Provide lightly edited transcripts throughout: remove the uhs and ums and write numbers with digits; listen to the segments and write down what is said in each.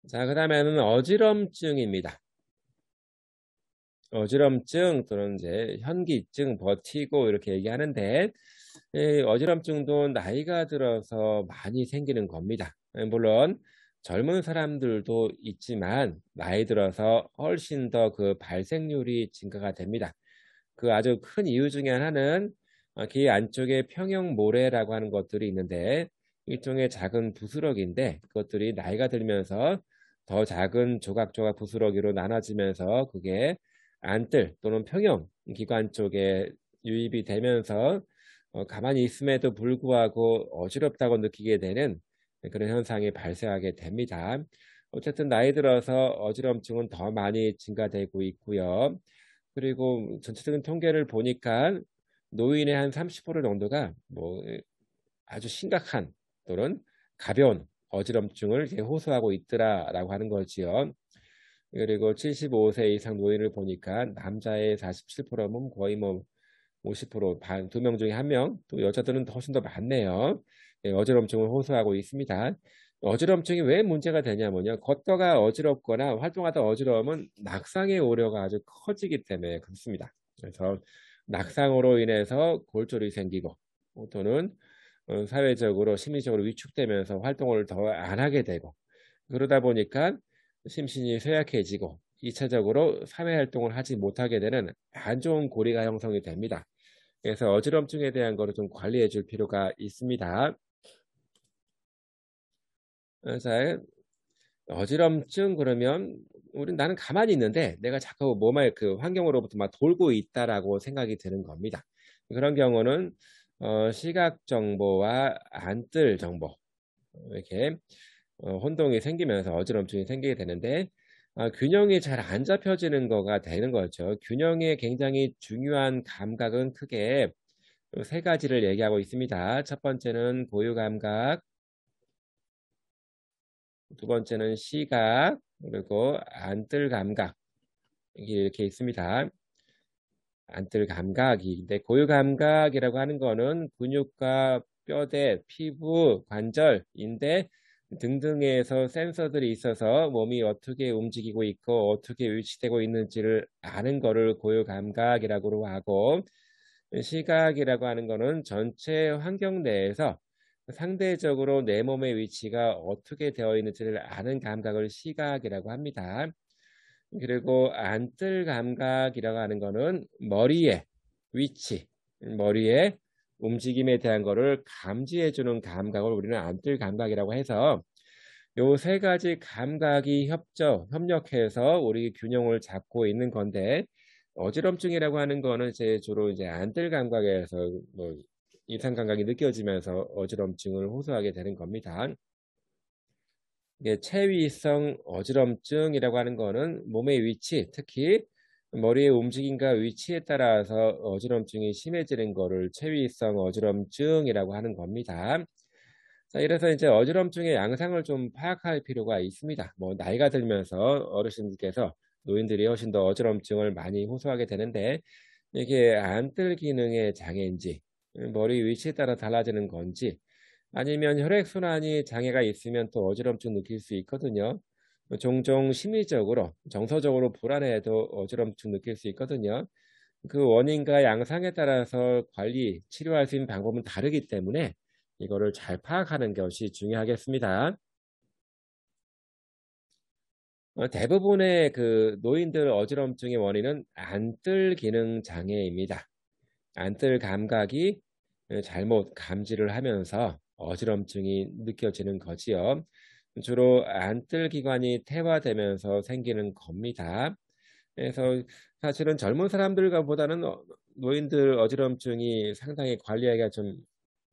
자, 그 다음에는 어지럼증입니다. 어지럼증 또는 이제 현기증, 버티고 이렇게 얘기하는데 이 어지럼증도 나이가 들어서 많이 생기는 겁니다. 물론 젊은 사람들도 있지만 나이 들어서 훨씬 더 그 발생률이 증가가 됩니다. 그 아주 큰 이유 중에 하나는 귀 안쪽에 평형모래라고 하는 것들이 있는데 일종의 작은 부스러기인데 그것들이 나이가 들면서 더 작은 조각조각 부스러기로 나눠지면서 그게 안뜰 또는 평형 기관 쪽에 유입이 되면서 가만히 있음에도 불구하고 어지럽다고 느끼게 되는 그런 현상이 발생하게 됩니다. 어쨌든 나이 들어서 어지럼증은 더 많이 증가되고 있고요. 그리고 전체적인 통계를 보니까 노인의 한 30% 정도가 뭐 아주 심각한 또는 가벼운 어지럼증을 이렇게 호소하고 있더라라고 하는 거지요. 그리고 75세 이상 노인을 보니까 남자의 47%면 거의 뭐 50%, 반, 두 명 중에 한 명, 또 여자들은 훨씬 더 많네요. 예, 어지럼증을 호소하고 있습니다. 어지럼증이 왜 문제가 되냐면요. 걷다가 어지럽거나 활동하다 어지러움은 낙상의 우려가 아주 커지기 때문에 그렇습니다. 그래서 낙상으로 인해서 골절이 생기고 또는 사회적으로 심리적으로 위축되면서 활동을 더 안 하게 되고 그러다 보니까 심신이 쇠약해지고 2차적으로 사회활동을 하지 못하게 되는 안 좋은 고리가 형성이 됩니다. 그래서 어지럼증에 대한 거를 좀 관리해 줄 필요가 있습니다. 자, 어지럼증 그러면 나는 가만히 있는데 내가 자꾸 몸에 그 환경으로부터 막 돌고 있다라고 생각이 드는 겁니다. 그런 경우는 시각 정보와 안뜰 정보 이렇게 혼동이 생기면서 어지럼증이 생기게 되는데 균형이 잘 안 잡혀지는 거가 되는 거죠. 균형에 굉장히 중요한 감각은 크게 세 가지를 얘기하고 있습니다. 첫 번째는 고유 감각, 두 번째는 시각, 그리고 안뜰 감각 이렇게 있습니다. 안뜰 감각인데 고유 감각이라고 하는 거는 근육과 뼈대, 피부, 관절, 인대 등등에서 센서들이 있어서 몸이 어떻게 움직이고 있고 어떻게 위치되고 있는지를 아는 거를 고유 감각이라고 하고 시각이라고 하는 거는 전체 환경 내에서 상대적으로 내 몸의 위치가 어떻게 되어 있는지를 아는 감각을 시각이라고 합니다. 그리고 안뜰 감각이라고 하는 거는 머리의 위치, 머리의 움직임에 대한 거를 감지해 주는 감각을 우리는 안뜰 감각이라고 해서 요 세 가지 감각이 협력해서 우리 균형을 잡고 있는 건데 어지럼증이라고 하는 거는 이제 주로 이제 안뜰 감각에서 뭐 이상 감각이 느껴지면서 어지럼증을 호소하게 되는 겁니다. 이게 체위성 어지럼증이라고 하는 거는 몸의 위치, 특히 머리의 움직임과 위치에 따라서 어지럼증이 심해지는 거를 체위성 어지럼증이라고 하는 겁니다. 자, 이래서 이제 어지럼증의 양상을 좀 파악할 필요가 있습니다. 뭐 나이가 들면서 어르신들께서 노인들이 훨씬 더 어지럼증을 많이 호소하게 되는데 이게 안뜰 기능의 장애인지 머리 위치에 따라 달라지는 건지 아니면 혈액순환이 장애가 있으면 또 어지럼증 느낄 수 있거든요. 종종 심리적으로, 정서적으로 불안해도 어지럼증 느낄 수 있거든요. 그 원인과 양상에 따라서 관리, 치료할 수 있는 방법은 다르기 때문에 이거를 잘 파악하는 것이 중요하겠습니다. 대부분의 그 노인들 어지럼증의 원인은 안뜰 기능 장애입니다. 안뜰 감각이 잘못 감지를 하면서 어지럼증이 느껴지는 거지요. 주로 안뜰 기관이 퇴화되면서 생기는 겁니다. 그래서 사실은 젊은 사람들과 보다는 노인들 어지럼증이 상당히 관리하기가 좀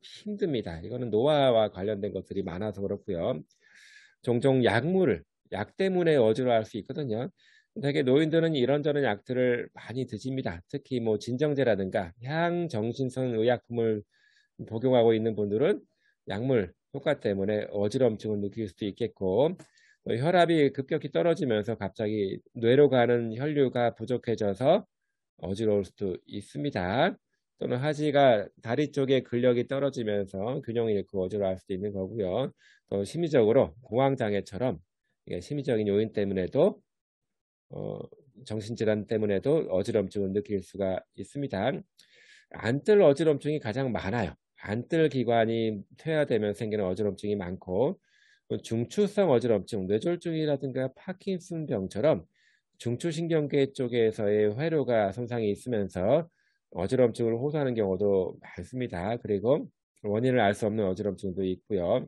힘듭니다. 이거는 노화와 관련된 것들이 많아서 그렇고요. 종종 약 때문에 어지러워할 수 있거든요. 되게 노인들은 이런저런 약들을 많이 드십니다. 특히 뭐 진정제라든가 향정신성 의약품을 복용하고 있는 분들은 약물 효과 때문에 어지럼증을 느낄 수도 있겠고 혈압이 급격히 떨어지면서 갑자기 뇌로 가는 혈류가 부족해져서 어지러울 수도 있습니다. 또는 하지가 다리 쪽에 근력이 떨어지면서 균형을 잃고 어지러워할 수도 있는 거고요. 또 심리적으로 공황장애처럼 심리적인 요인 때문에도 정신질환 때문에도 어지럼증을 느낄 수가 있습니다. 안뜰 어지럼증이 가장 많아요. 안뜰 기관이 퇴화되면 생기는 어지럼증이 많고 중추성 어지럼증, 뇌졸중이라든가 파킨슨병처럼 중추신경계 쪽에서의 회로가 손상이 있으면서 어지럼증을 호소하는 경우도 많습니다. 그리고 원인을 알 수 없는 어지럼증도 있고요.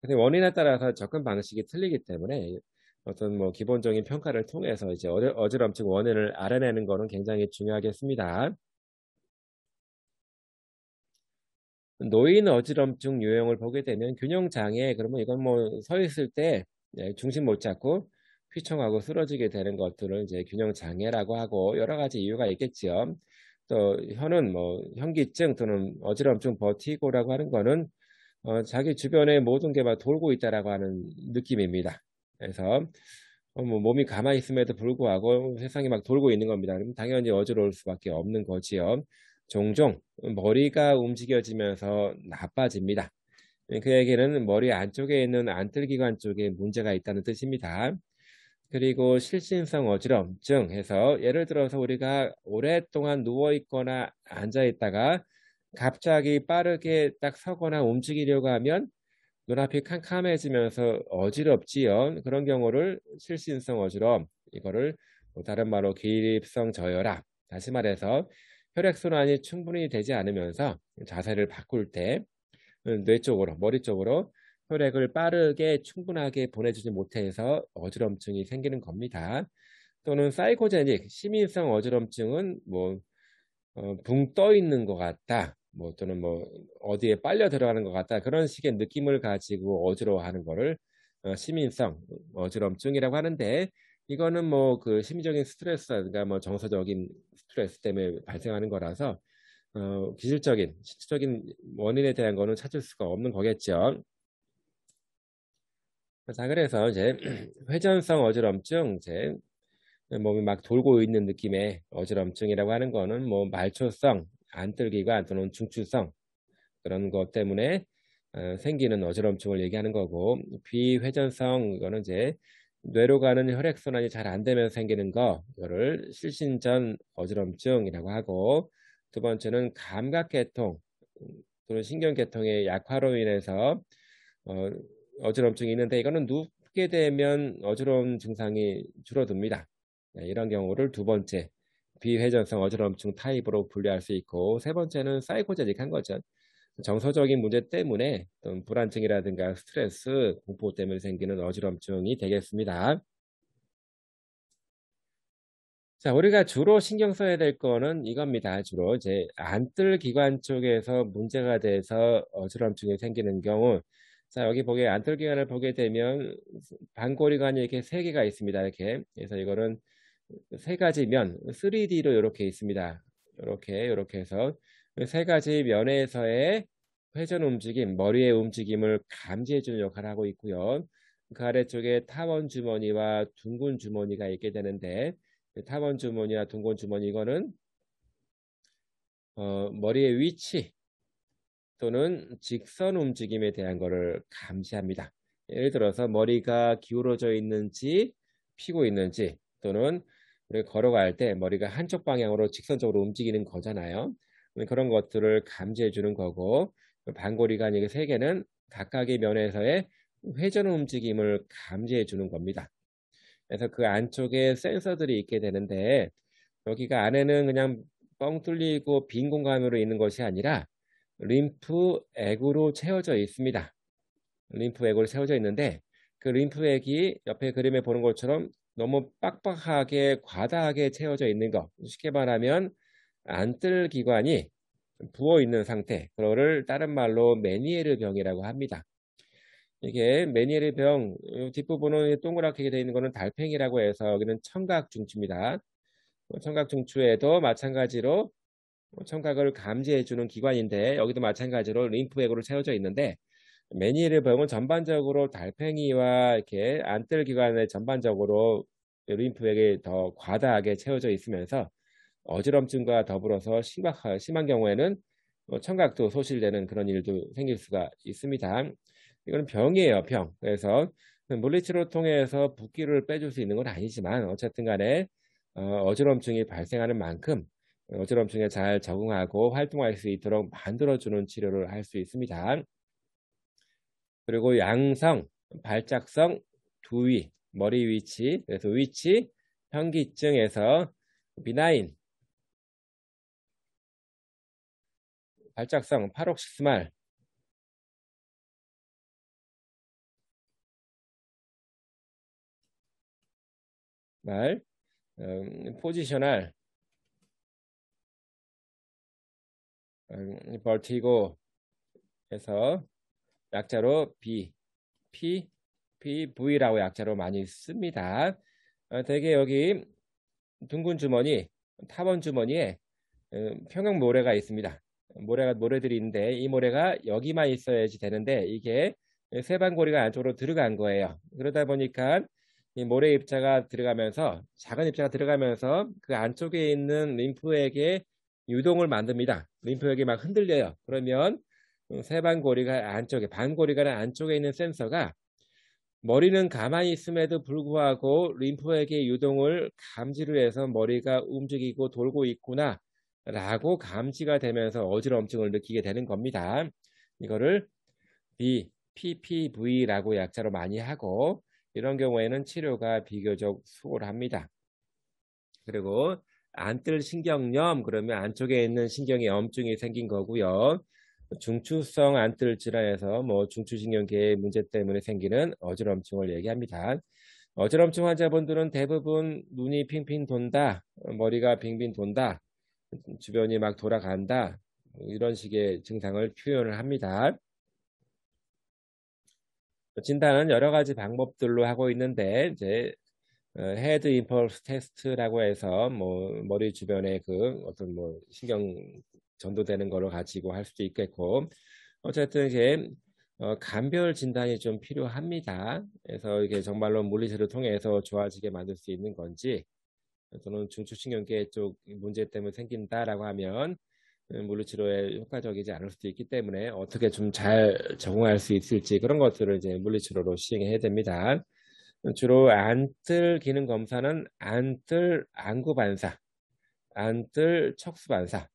근데 원인에 따라서 접근 방식이 틀리기 때문에 어떤 뭐 기본적인 평가를 통해서 이제 어지럼증 원인을 알아내는 거는 굉장히 중요하겠습니다. 노인 어지럼증 유형을 보게 되면 균형 장애, 그러면 이건 뭐 서 있을 때 중심 못 잡고 휘청하고 쓰러지게 되는 것들을 이제 균형 장애라고 하고 여러 가지 이유가 있겠죠. 또 혀는 뭐 현기증 또는 어지럼증 버티고라고 하는 거는 자기 주변에 모든 게 막 돌고 있다라고 하는 느낌입니다. 그래서 뭐 몸이 가만히 있음에도 불구하고 세상이 막 돌고 있는 겁니다. 그럼 당연히 어지러울 수밖에 없는 거지요. 종종 머리가 움직여지면서 나빠집니다. 그 얘기는 머리 안쪽에 있는 안뜰기관 쪽에 문제가 있다는 뜻입니다. 그리고 실신성 어지럼증 해서 예를 들어서 우리가 오랫동안 누워있거나 앉아있다가 갑자기 빠르게 딱 서거나 움직이려고 하면 눈앞이 캄캄해지면서 어지럽지요. 그런 경우를 실신성 어지럼, 이거를 다른 말로 기립성 저혈압, 다시 말해서 혈액순환이 충분히 되지 않으면서 자세를 바꿀 때 뇌 쪽으로, 머리 쪽으로 혈액을 빠르게 충분하게 보내주지 못해서 어지럼증이 생기는 겁니다. 또는 사이코제닉, 시민성 어지럼증은 뭐 붕 떠 있는 것 같다. 뭐 또는 뭐 어디에 빨려 들어가는 것 같다. 그런 식의 느낌을 가지고 어지러워하는 거를 시민성 어지럼증이라고 하는데 이거는 뭐 그 심리적인 스트레스라든가 뭐 정서적인 스트레스 때문에 발생하는 거라서 기질적인 실질적인 원인에 대한 거는 찾을 수가 없는 거겠죠. 자, 그래서 이제 회전성 어지럼증, 이제 몸이 막 돌고 있는 느낌의 어지럼증이라고 하는 거는 뭐 말초성, 안뜰기관 또는 중추성 그런 것 때문에 생기는 어지럼증을 얘기하는 거고, 비회전성 이거는 이제 뇌로 가는 혈액순환이 잘 안 되면 생기는 거, 이거를 실신전 어지럼증이라고 하고, 두 번째는 감각계통 또는 신경계통의 약화로 인해서 어지럼증이 있는데 이거는 눕게 되면 어지러운 증상이 줄어듭니다. 이런 경우를 두 번째 비회전성 어지럼증 타입으로 분류할 수 있고, 세 번째는 사이코제닉한 거죠. 정서적인 문제 때문에 어떤 불안증이라든가 스트레스, 공포 때문에 생기는 어지럼증이 되겠습니다. 자, 우리가 주로 신경 써야 될 거는 이겁니다. 주로 이제 안뜰 기관 쪽에서 문제가 돼서 어지럼증이 생기는 경우, 자, 여기 보게 안뜰 기관을 보게 되면 반고리관이 이렇게 세 개가 있습니다. 이렇게. 그래서 이거는 세 가지 면, 3D로 이렇게 있습니다. 이렇게 해서 세 가지 면에서의 회전 움직임, 머리의 움직임을 감지해주는 역할을 하고 있고요. 그 아래쪽에 타원 주머니와 둥근 주머니가 있게 되는데, 타원 주머니와 둥근 주머니 이거는 머리의 위치 또는 직선 움직임에 대한 것을 감지합니다. 예를 들어서 머리가 기울어져 있는지 피고 있는지 또는 우리가 걸어갈 때 머리가 한쪽 방향으로 직선적으로 움직이는 거잖아요. 그런 것들을 감지해 주는 거고, 반고리관 이 세 개는 각각의 면에서의 회전 움직임을 감지해 주는 겁니다. 그래서 그 안쪽에 센서들이 있게 되는데 여기가 안에는 그냥 뻥 뚫리고 빈 공간으로 있는 것이 아니라 림프액으로 채워져 있습니다. 림프액으로 채워져 있는데 그 림프액이 옆에 그림에 보는 것처럼 너무 빡빡하게 과다하게 채워져 있는 거, 쉽게 말하면 안뜰 기관이 부어 있는 상태, 그거를 다른 말로 메니에르 병이라고 합니다. 이게 메니에르 병 뒷부분은 동그랗게 되어 있는 거는 달팽이라고 해서 여기는 청각 중추입니다. 청각 중추에도 마찬가지로 청각을 감지해주는 기관인데 여기도 마찬가지로 림프액으로 채워져 있는데 메니에르 병은 전반적으로 달팽이와 이렇게 안뜰 기관에 전반적으로 림프액이 더 과다하게 채워져 있으면서 어지럼증과 더불어서 심한 경우에는 청각도 소실되는 그런 일도 생길 수가 있습니다. 이거는 병이에요, 병. 그래서 물리치료 통해서 붓기를 빼줄 수 있는 건 아니지만 어쨌든 간에 어지럼증이 발생하는 만큼 어지럼증에 잘 적응하고 활동할 수 있도록 만들어주는 치료를 할 수 있습니다. 그리고 양성, 발작성, 두위, 머리 위치, 그래서 위치, 현기증에서 비나인, 발작성, 파록시스말, 말, 포지셔널, 버티고에서 약자로 PV라고 약자로 많이 씁니다. 되게 여기 둥근 주머니, 타원 주머니에 평형 모래가 있습니다. 모래들이 있는데 이 모래가 여기만 있어야지 되는데 이게 세방고리가 안쪽으로 들어간 거예요. 그러다 보니까 이 모래 입자가 들어가면서 작은 입자가 들어가면서 그 안쪽에 있는 림프액에 유동을 만듭니다. 림프액이 막 흔들려요. 그러면 세방고리가 안쪽에 반고리가 안쪽에 있는 센서가 머리는 가만히 있음에도 불구하고 림프액의 유동을 감지를 해서 머리가 움직이고 돌고 있구나 라고 감지가 되면서 어지럼증을 느끼게 되는 겁니다. 이거를 PPV라고 약자로 많이 하고 이런 경우에는 치료가 비교적 수월합니다. 그리고 안뜰신경염 그러면 안쪽에 있는 신경에 염증이 생긴 거고요. 중추성 안뜰 질환에서 중추신경계의 문제 때문에 생기는 어지럼증을 얘기합니다. 어지럼증 환자분들은 대부분 눈이 핑핑 돈다, 머리가 빙빙 돈다, 주변이 막 돌아간다 이런 식의 증상을 표현을 합니다. 진단은 여러 가지 방법들로 하고 있는데 이제 헤드 임펄스 테스트라고 해서 머리 주변에 그 어떤 신경 전도되는 거를 가지고 할 수도 있겠고 어쨌든 이제 감별 진단이 좀 필요합니다. 그래서 이게 정말로 물리치료를 통해서 좋아지게 만들 수 있는 건지 또는 중추신경계 쪽 문제 때문에 생긴다라고 하면 물리치료에 효과적이지 않을 수도 있기 때문에 어떻게 좀 잘 적응할 수 있을지 그런 것들을 이제 물리치료로 시행해야 됩니다. 주로 안뜰 기능 검사는 안뜰 안구 반사, 안뜰 척수 반사.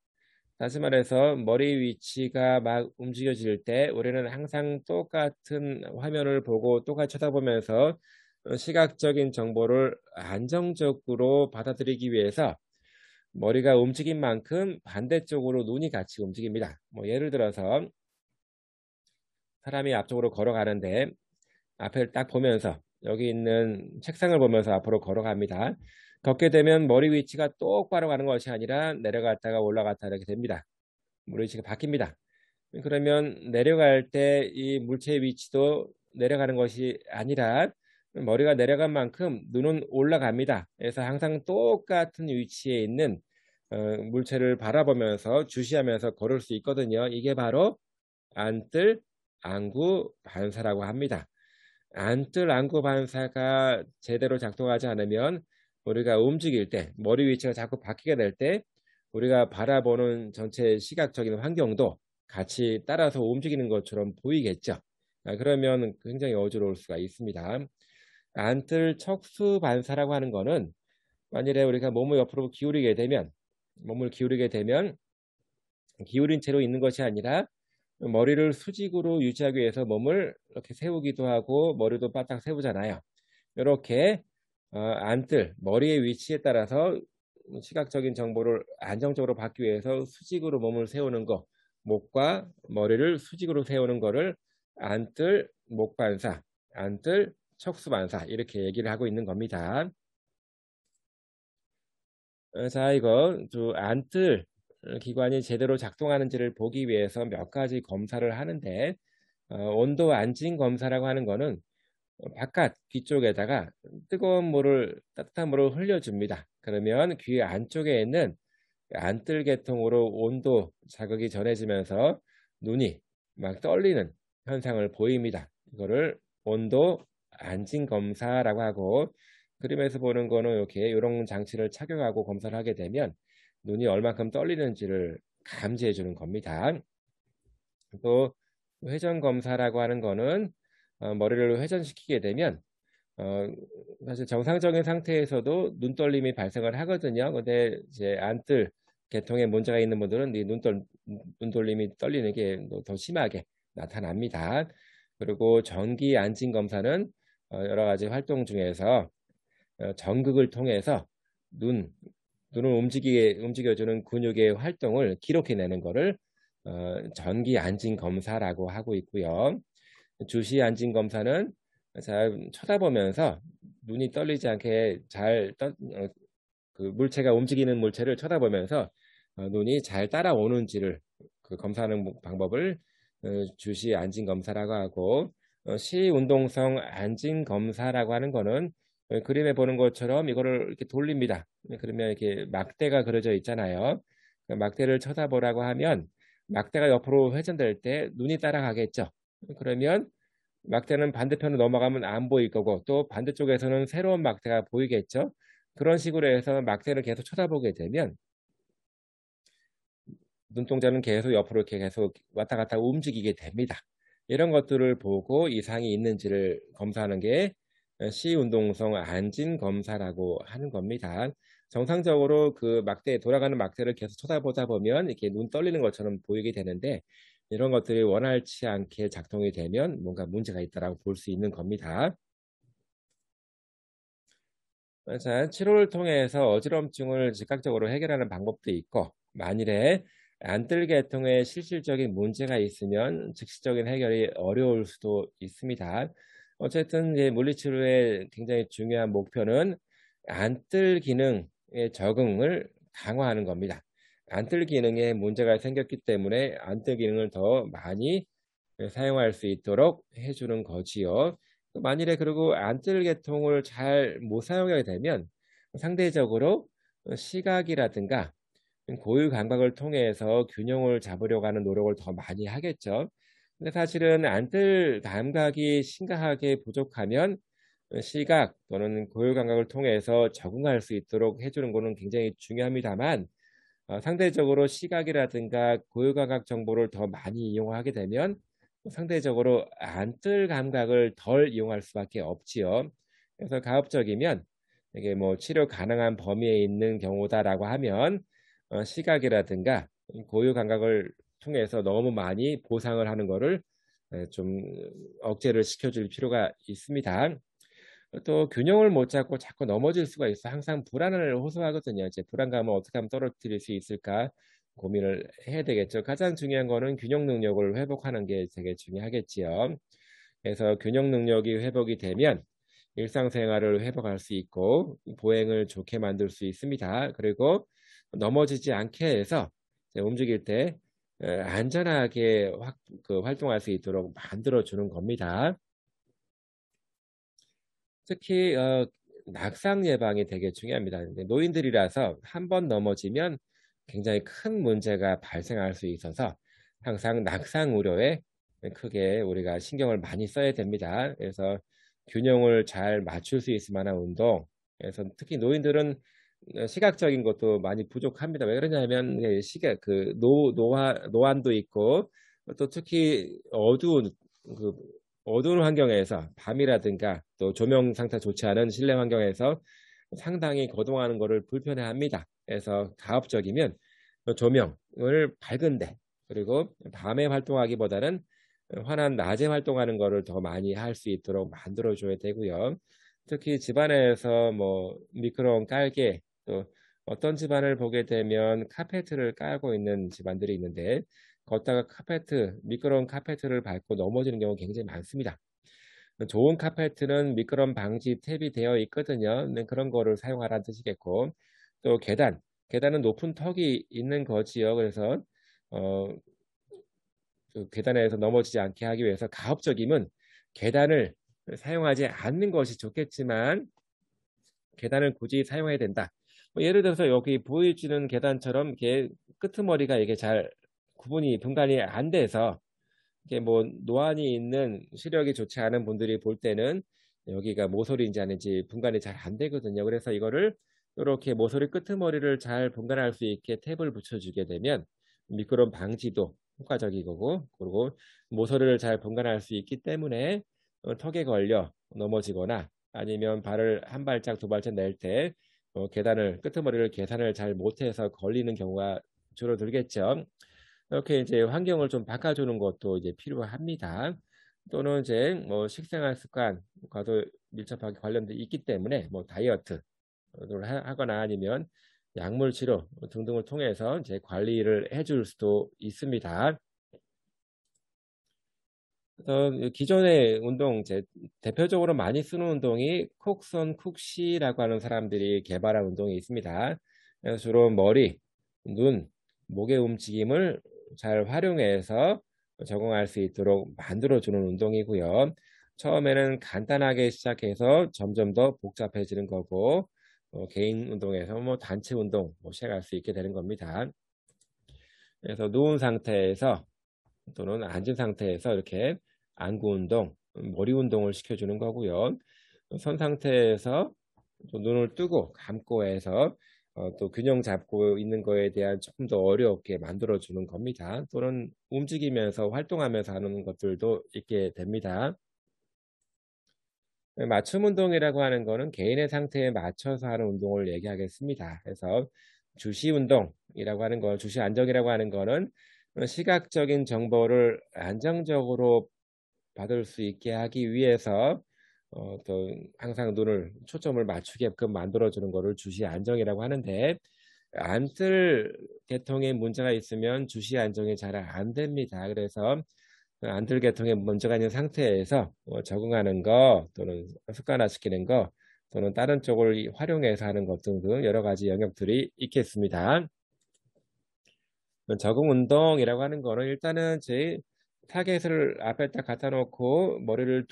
다시 말해서 머리 위치가 막 움직여질 때 우리는 항상 똑같은 화면을 보고 똑같이 쳐다보면서 시각적인 정보를 안정적으로 받아들이기 위해서 머리가 움직인 만큼 반대쪽으로 눈이 같이 움직입니다. 예를 들어서 사람이 앞쪽으로 걸어가는데 앞을 딱 보면서 여기 있는 책상을 보면서 앞으로 걸어갑니다. 걷게 되면 머리 위치가 똑바로 가는 것이 아니라 내려갔다가 올라갔다 이렇게 됩니다. 머리 위치가 바뀝니다. 그러면 내려갈 때 이 물체의 위치도 내려가는 것이 아니라 머리가 내려간 만큼 눈은 올라갑니다. 그래서 항상 똑같은 위치에 있는 물체를 바라보면서 주시하면서 걸을 수 있거든요. 이게 바로 안뜰 안구 반사라고 합니다. 안뜰 안구 반사가 제대로 작동하지 않으면 우리가 움직일 때 머리 위치가 자꾸 바뀌게 될 때 우리가 바라보는 전체 시각적인 환경도 같이 따라서 움직이는 것처럼 보이겠죠. 그러면 굉장히 어지러울 수가 있습니다. 안뜰 척수 반사라고 하는 거는 만일에 우리가 몸을 옆으로 몸을 기울이게 되면 기울인 채로 있는 것이 아니라 머리를 수직으로 유지하기 위해서 몸을 이렇게 세우기도 하고 머리도 바짝 세우잖아요. 이렇게 안뜰 머리의 위치에 따라서 시각적인 정보를 안정적으로 받기 위해서 수직으로 몸을 세우는 거, 목과 머리를 수직으로 세우는 거를 안뜰 목반사, 안뜰 척수반사 이렇게 얘기를 하고 있는 겁니다. 자, 이거 안뜰 기관이 제대로 작동하는지를 보기 위해서 몇 가지 검사를 하는데 온도 안진 검사라고 하는 거는 바깥 귀 쪽에다가 따뜻한 물을 흘려줍니다. 그러면 귀 안쪽에 있는 안뜰 계통으로 온도 자극이 전해지면서 눈이 막 떨리는 현상을 보입니다. 이거를 온도 안진 검사라고 하고 그림에서 보는 거는 이런 장치를 착용하고 검사를 하게 되면 눈이 얼마큼 떨리는지를 감지해 주는 겁니다. 또 회전 검사라고 하는 거는 머리를 회전시키게 되면 사실 정상적인 상태에서도 눈떨림이 발생을 하거든요. 근데 이제 안뜰 계통에 문제가 있는 분들은 이 눈돌림이 떨리는 게 더 심하게 나타납니다. 그리고 전기 안진 검사는 여러 가지 활동 중에서 전극을 통해서 눈을 움직여주는 근육의 활동을 기록해내는 것을 전기 안진 검사라고 하고 있고요. 주시 안진 검사는 잘 쳐다보면서 눈이 떨리지 않게 그 물체가 움직이는 물체를 쳐다보면서 눈이 잘 따라오는지를 검사하는 방법을 주시 안진 검사라고 하고, 시운동성 안진 검사라고 하는 거는 그림에 보는 것처럼 이거를 이렇게 돌립니다. 그러면 이렇게 막대가 그려져 있잖아요. 그 막대를 쳐다보라고 하면 막대가 옆으로 회전될 때 눈이 따라가겠죠. 그러면 막대는 반대편으로 넘어가면 안 보일 거고, 또 반대쪽에서는 새로운 막대가 보이겠죠. 그런 식으로 해서 막대를 계속 쳐다보게 되면 눈동자는 계속 옆으로 이렇게 계속 왔다 갔다 움직이게 됩니다. 이런 것들을 보고 이상이 있는지를 검사하는 게 시운동성 안진 검사라고 하는 겁니다. 정상적으로 그 돌아가는 막대를 계속 쳐다보다 보면 이렇게 눈 떨리는 것처럼 보이게 되는데, 이런 것들이 원활치 않게 작동이 되면 뭔가 문제가 있다고 볼 수 있는 겁니다. 자, 치료를 통해서 어지럼증을 즉각적으로 해결하는 방법도 있고, 만일에 안뜰계통에 실질적인 문제가 있으면 즉시적인 해결이 어려울 수도 있습니다. 어쨌든 물리치료의 굉장히 중요한 목표는 안뜰 기능의 적응을 강화하는 겁니다. 안뜰 기능에 문제가 생겼기 때문에 안뜰 기능을 더 많이 사용할 수 있도록 해주는 거지요. 만일에 그리고 안뜰 계통을 잘 못 사용하게 되면 상대적으로 시각이라든가 고유 감각을 통해서 균형을 잡으려고 하는 노력을 더 많이 하겠죠. 근데 사실은 안뜰 감각이 심각하게 부족하면 시각 또는 고유 감각을 통해서 적응할 수 있도록 해주는 것은 굉장히 중요합니다만, 상대적으로 시각이라든가 고유 감각 정보를 더 많이 이용하게 되면 상대적으로 안뜰 감각을 덜 이용할 수밖에 없지요. 그래서 가급적이면 이게 뭐 치료 가능한 범위에 있는 경우다라고 하면 시각이라든가 고유 감각을 통해서 너무 많이 보상을 하는 것을 좀 억제를 시켜줄 필요가 있습니다. 또 균형을 못 잡고 자꾸 넘어질 수가 있어. 항상 불안을 호소하거든요. 이제 불안감을 어떻게 하면 떨어뜨릴 수 있을까 고민을 해야 되겠죠. 가장 중요한 거는 균형 능력을 회복하는 게 되게 중요하겠지요. 그래서 균형 능력이 회복이 되면 일상생활을 회복할 수 있고 보행을 좋게 만들 수 있습니다. 그리고 넘어지지 않게 해서 움직일 때 안전하게 활동할 수 있도록 만들어주는 겁니다. 특히 낙상 예방이 되게 중요합니다. 근데 노인들이라서 한 번 넘어지면 굉장히 큰 문제가 발생할 수 있어서 항상 낙상 우려에 크게 우리가 신경을 많이 써야 됩니다. 그래서 균형을 잘 맞출 수 있을 만한 운동. 그래서 특히 노인들은 시각적인 것도 많이 부족합니다. 왜 그러냐면 시각 노안도 있고, 또 특히 그 어두운 환경에서 밤이라든가 또 조명 상태 좋지 않은 실내 환경에서 상당히 거동하는 것을 불편해합니다. 그래서 가급적이면 조명을 밝은데, 그리고 밤에 활동하기보다는 환한 낮에 활동하는 것을 더 많이 할 수 있도록 만들어 줘야 되고요. 특히 집안에서 뭐 미끄러운 깔개, 또 어떤 집안을 보게 되면 카페트를 깔고 있는 집안들이 있는데, 걷다가 미끄러운 카페트를 밟고 넘어지는 경우가 굉장히 많습니다. 좋은 카페트는 미끄럼 방지 탭이 되어 있거든요. 근데 그런 거를 사용하라는 뜻이겠고, 또 계단은 높은 턱이 있는 거지요. 그래서 그 계단에서 넘어지지 않게 하기 위해서 가급적이면 계단을 사용하지 않는 것이 좋겠지만 계단을 굳이 사용해야 된다. 뭐 예를 들어서 여기 보여지는 계단처럼 이게 끄트머리가 이게 잘 분간이 안 돼서 이게 뭐 노안이 있는 시력이 좋지 않은 분들이 볼 때는 여기가 모서리인지 아닌지 분간이 잘 안 되거든요. 그래서 이거를 이렇게 모서리 끄트머리를 잘 분간할 수 있게 탭을 붙여주게 되면 미끄럼 방지도 효과적이고, 그리고 모서리를 잘 분간할 수 있기 때문에 턱에 걸려 넘어지거나 아니면 발을 한 발짝 두 발짝 낼 때 계단을 끄트머리를 계산을 잘 못해서 걸리는 경우가 줄어들겠죠. 이렇게 이제 환경을 좀 바꿔주는 것도 이제 필요합니다. 또는 이제 뭐 식생활 습관과도 밀접하게 관련돼 있기 때문에 뭐 다이어트를 하거나 아니면 약물 치료 등등을 통해서 이제 관리를 해줄 수도 있습니다. 그래서 기존의 운동, 대표적으로 많이 쓰는 운동이 콕선 쿡시라고 하는 사람들이 개발한 운동이 있습니다. 그래서 주로 머리, 눈, 목의 움직임을 잘 활용해서 적응할 수 있도록 만들어주는 운동이고요. 처음에는 간단하게 시작해서 점점 더 복잡해지는 거고, 개인 운동에서 뭐 단체 운동 시작할 수 있게 되는 겁니다. 그래서 누운 상태에서 또는 앉은 상태에서 이렇게 안구 운동, 머리 운동을 시켜주는 거고요. 선 상태에서 또 눈을 뜨고 감고 해서 또 균형 잡고 있는 거에 대한 조금 더 어렵게 만들어주는 겁니다. 또는 움직이면서 활동하면서 하는 것들도 있게 됩니다. 맞춤 운동이라고 하는 거는 개인의 상태에 맞춰서 하는 운동을 얘기하겠습니다. 그래서 주시 운동이라고 하는 거, 주시 안정이라고 하는 거는 시각적인 정보를 안정적으로 받을 수 있게 하기 위해서 또 항상 눈을 초점을 맞추게끔 만들어주는 거를 주시 안정이라고 하는데 안뜰 계통에 문제가 있으면 주시 안정이 잘 안 됩니다. 그래서 안들 계통에 문제가 있는 상태에서 적응하는 거 또는 습관화시키는 거 또는 다른 쪽을 활용해서 하는 것 등등 여러 가지 영역들이 있겠습니다. 적응 운동이라고 하는 거는 일단은 제 타겟을 앞에 딱 갖다 놓고 머리를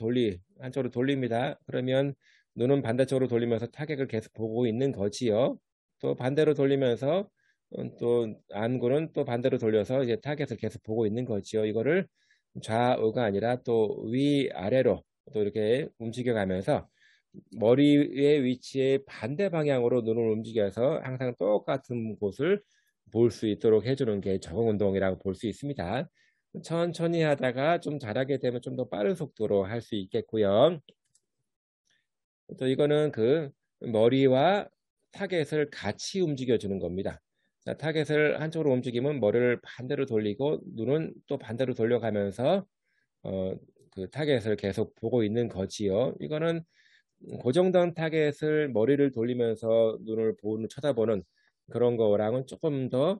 한쪽으로 돌립니다. 그러면 눈은 반대쪽으로 돌리면서 타겟을 계속 보고 있는 거지요. 또 반대로 돌리면서 또 안구는 또 반대로 돌려서 이제 타겟을 계속 보고 있는 거지요. 이거를 좌우가 아니라 또 위아래로 또 이렇게 움직여 가면서 머리의 위치에 반대 방향으로 눈을 움직여서 항상 똑같은 곳을 볼 수 있도록 해주는 게 적응 운동이라고 볼 수 있습니다. 천천히 하다가 좀 잘하게 되면 좀 더 빠른 속도로 할 수 있겠고요. 또 이거는 그 머리와 타겟을 같이 움직여 주는 겁니다. 자, 타겟을 한쪽으로 움직이면 머리를 반대로 돌리고 눈은 또 반대로 돌려가면서 그 타겟을 계속 보고 있는 거지요. 이거는 고정된 타겟을 머리를 돌리면서 눈을 쳐다보는 그런 거랑은 조금 더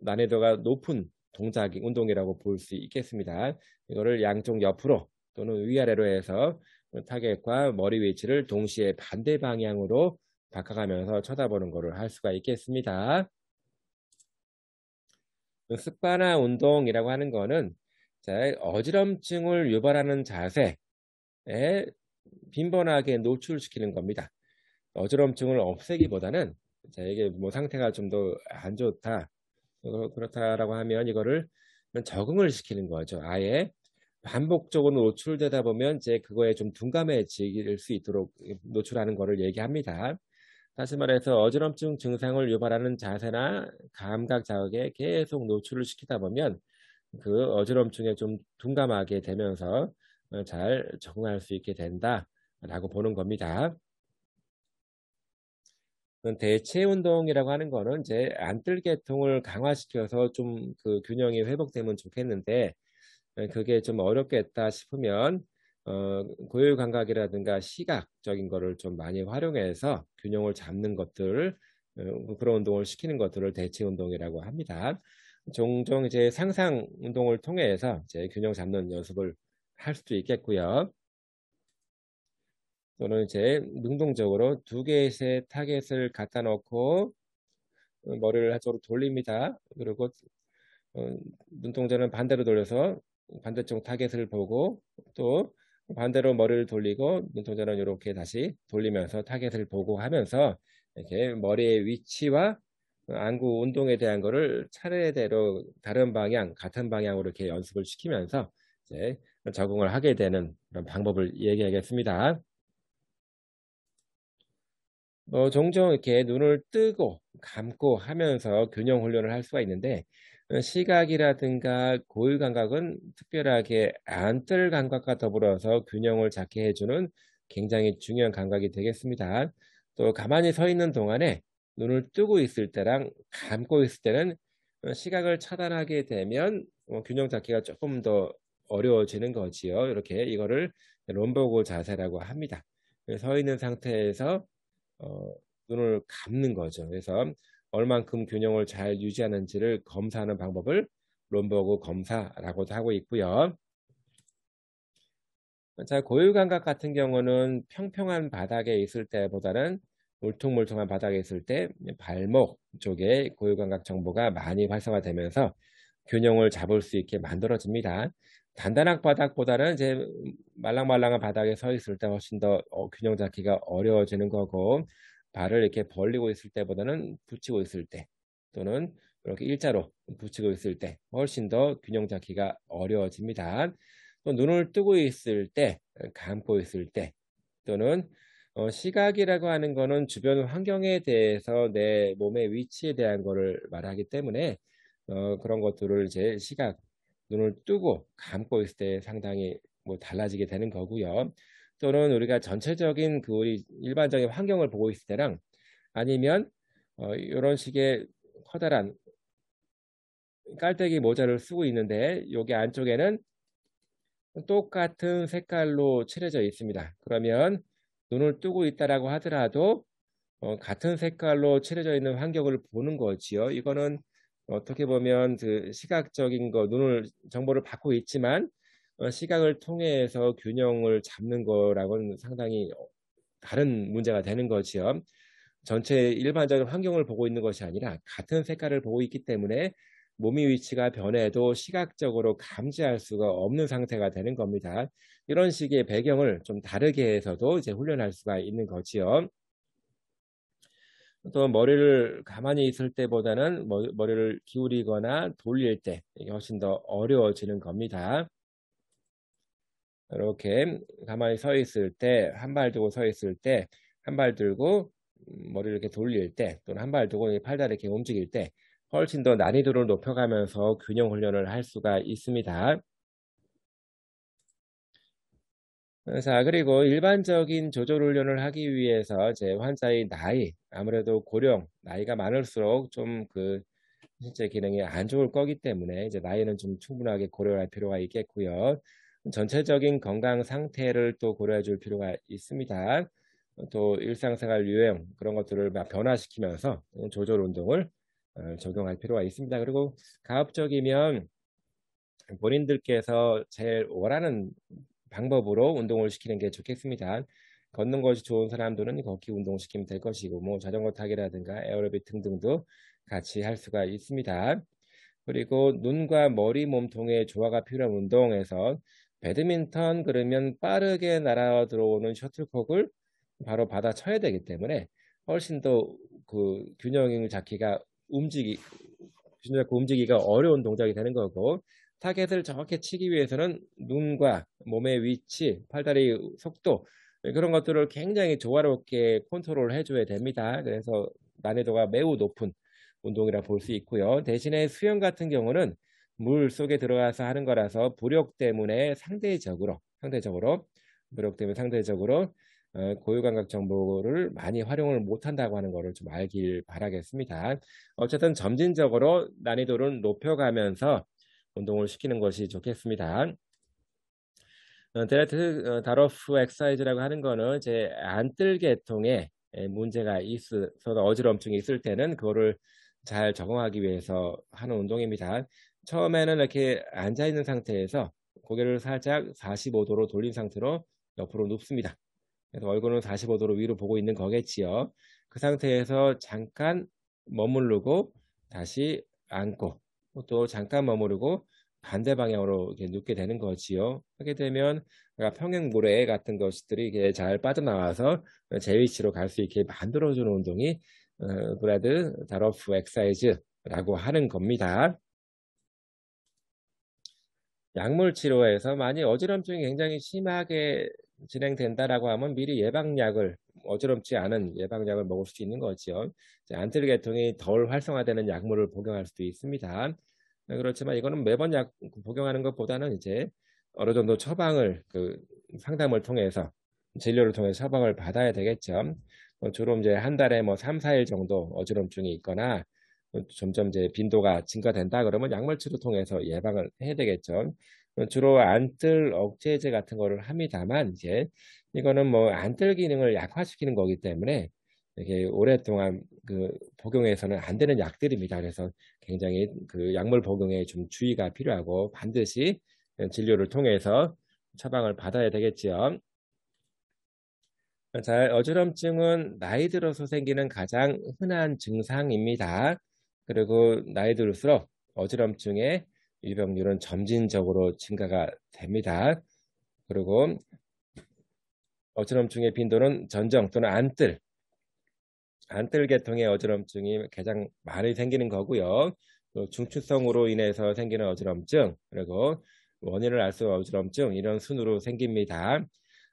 난이도가 높은 운동이라고 볼 수 있겠습니다. 이거를 양쪽 옆으로 또는 위아래로 해서 타겟과 머리 위치를 동시에 반대 방향으로 바꿔가면서 쳐다보는 것을 할 수가 있겠습니다. 습관화 운동이라고 하는 거는 어지럼증을 유발하는 자세에 빈번하게 노출시키는 겁니다. 어지럼증을 없애기보다는 이게 뭐 상태가 좀 더 안 좋다 그렇다라고 하면 이거를 적응을 시키는 거죠. 아예 반복적으로 노출되다 보면 이제 그거에 좀 둔감해질 수 있도록 노출하는 거를 얘기합니다. 다시 말해서 어지럼증 증상을 유발하는 자세나 감각 자극에 계속 노출을 시키다 보면 그 어지럼증에 좀 둔감하게 되면서 잘 적응할 수 있게 된다라고 보는 겁니다. 대체 운동이라고 하는 거는 이제 안뜰 계통을 강화시켜서 좀 그 균형이 회복되면 좋겠는데 그게 좀 어렵겠다 싶으면 고유 감각이라든가 시각적인 거를 좀 많이 활용해서 균형을 잡는 것들 그런 운동을 시키는 것들을 대체 운동이라고 합니다. 종종 이제 상상 운동을 통해서 이제 균형 잡는 연습을 할 수도 있겠고요. 또는 이제 능동적으로 두 개의 타겟을 갖다 놓고 머리를 한쪽으로 돌립니다. 그리고 눈동자는 반대로 돌려서 반대쪽 타겟을 보고 또 반대로 머리를 돌리고 눈동자는 이렇게 다시 돌리면서 타겟을 보고 하면서 이렇게 머리의 위치와 안구 운동에 대한 거를 차례대로 다른 방향, 같은 방향으로 이렇게 연습을 시키면서 이제 적응을 하게 되는 그런 방법을 얘기하겠습니다. 종종 이렇게 눈을 뜨고 감고 하면서 균형 훈련을 할 수가 있는데 시각이라든가 고유 감각은 특별하게 안뜰 감각과 더불어서 균형을 잡게 해주는 굉장히 중요한 감각이 되겠습니다. 또 가만히 서 있는 동안에 눈을 뜨고 있을 때랑 감고 있을 때는 시각을 차단하게 되면 균형 잡기가 조금 더 어려워지는 거지요. 이렇게 이거를 롬보고 자세라고 합니다. 서 있는 상태에서 눈을 감는 거죠. 그래서 얼만큼 균형을 잘 유지하는지를 검사하는 방법을 롬버그 검사라고도 하고 있고요. 자, 고유 감각 같은 경우는 평평한 바닥에 있을 때보다는 울퉁불퉁한 바닥에 있을 때 발목 쪽에 고유 감각 정보가 많이 활성화되면서 균형을 잡을 수 있게 만들어집니다. 단단한 바닥보다는 이제 말랑말랑한 바닥에 서 있을 때 훨씬 더 균형 잡기가 어려워지는 거고, 발을 이렇게 벌리고 있을 때보다는 붙이고 있을 때 또는 이렇게 일자로 붙이고 있을 때 훨씬 더 균형 잡기가 어려워집니다. 또 눈을 뜨고 있을 때, 감고 있을 때 또는 시각이라고 하는 거는 주변 환경에 대해서 내 몸의 위치에 대한 거를 말하기 때문에 그런 것들을 이제 시각, 눈을 뜨고 감고 있을 때 상당히 뭐 달라지게 되는 거고요. 또는 우리가 전체적인 그 우리 일반적인 환경을 보고 있을 때랑 아니면 이런 식의 커다란 깔때기 모자를 쓰고 있는데 여기 안쪽에는 똑같은 색깔로 칠해져 있습니다. 그러면 눈을 뜨고 있다라고 하더라도 같은 색깔로 칠해져 있는 환경을 보는 거지요. 이거는 어떻게 보면 그 시각적인 거, 눈을 정보를 받고 있지만 시각을 통해서 균형을 잡는 거라고는 상당히 다른 문제가 되는 거지요. 전체 일반적인 환경을 보고 있는 것이 아니라 같은 색깔을 보고 있기 때문에 몸의 위치가 변해도 시각적으로 감지할 수가 없는 상태가 되는 겁니다. 이런 식의 배경을 좀 다르게 해서도 이제 훈련할 수가 있는 거지요. 또 머리를 가만히 있을 때보다는 머리를 기울이거나 돌릴 때 이게 훨씬 더 어려워지는 겁니다. 이렇게 가만히 서 있을 때, 한 발 두고 서 있을 때, 한 발 들고 머리를 이렇게 돌릴 때, 또는 한 발 두고 팔다리 이렇게 움직일 때 훨씬 더 난이도를 높여가면서 균형 훈련을 할 수가 있습니다. 자, 그리고 일반적인 조절 훈련을 하기 위해서 제 환자의 나이, 아무래도 고령, 나이가 많을수록 좀 그 실제 기능이 안 좋을 거기 때문에 이제 나이는 좀 충분하게 고려할 필요가 있겠고요. 전체적인 건강 상태를 또 고려해 줄 필요가 있습니다. 또 일상생활 유형 그런 것들을 막 변화시키면서 조절 운동을 적용할 필요가 있습니다. 그리고 가급적이면 본인들께서 제일 원하는 방법으로 운동을 시키는 게 좋겠습니다. 걷는 것이 좋은 사람들은 걷기 운동 시키면 될 것이고, 뭐 자전거 타기라든가 에어로빅 등등도 같이 할 수가 있습니다. 그리고 눈과 머리 몸통의 조화가 필요한 운동에서 배드민턴 그러면 빠르게 날아 들어오는 셔틀콕을 바로 받아 쳐야 되기 때문에 훨씬 더 그 균형을 잡기가 균형 잡고 움직이기가 어려운 동작이 되는 거고, 타겟을 정확히 치기 위해서는 눈과 몸의 위치, 팔다리 속도 그런 것들을 굉장히 조화롭게 컨트롤 해줘야 됩니다. 그래서 난이도가 매우 높은 운동이라 볼 수 있고요. 대신에 수영 같은 경우는 물 속에 들어가서 하는 거라서 부력 때문에 상대적으로 고유 감각 정보를 많이 활용을 못한다고 하는 것을 좀 알길 바라겠습니다. 어쨌든 점진적으로 난이도를 높여가면서 운동을 시키는 것이 좋겠습니다. 데레트 다로프 엑사이즈라고 하는 거는 제 안뜰 계통에 문제가 있어서 어지럼증이 있을 때는 그거를 잘 적응하기 위해서 하는 운동입니다. 처음에는 이렇게 앉아 있는 상태에서 고개를 살짝 45도로 돌린 상태로 옆으로 눕습니다. 그래서 얼굴은 45도로 위로 보고 있는 거겠지요. 그 상태에서 잠깐 머무르고 다시 앉고 또 잠깐 머무르고 반대 방향으로 이렇게 눕게 되는 거지요. 하게 되면 평행모래 같은 것들이 이게 잘 빠져나와서 제 위치로 갈 수 있게 만들어주는 운동이 브래드 다로프 엑사이즈라고 하는 겁니다. 약물 치료에서 만약 어지럼증이 굉장히 심하게 진행된다라고 하면 미리 예방약을 어지럽지 않은 예방약을 먹을 수 있는 거죠. 안뜰 계통이 덜 활성화되는 약물을 복용할 수도 있습니다. 그렇지만 이거는 매번 약 복용하는 것보다는 이제 어느 정도 처방을 상담을 통해서 진료를 통해 처방을 받아야 되겠죠. 주로 이제 한 달에 뭐 3, 4일 정도 어지럼증이 있거나 점점 이제 빈도가 증가된다 그러면 약물 치료 통해서 예방을 해야 되겠죠. 주로 안뜰 억제제 같은 거를 합니다만 이제 이거는 뭐 안뜰 기능을 약화시키는 거기 때문에 이게 오랫동안 복용해서는 안 되는 약들입니다. 그래서 굉장히 약물 복용에 좀 주의가 필요하고 반드시 진료를 통해서 처방을 받아야 되겠지요. 자, 어지럼증은 나이 들어서 생기는 가장 흔한 증상입니다. 그리고 나이 들수록 어지럼증의 유병률은 점진적으로 증가가 됩니다. 그리고 어지럼증의 빈도는 전정 또는 안뜰 계통의 어지럼증이 가장 많이 생기는 거고요. 또 중추성으로 인해서 생기는 어지럼증, 그리고 원인을 알 수 없는 어지럼증 이런 순으로 생깁니다.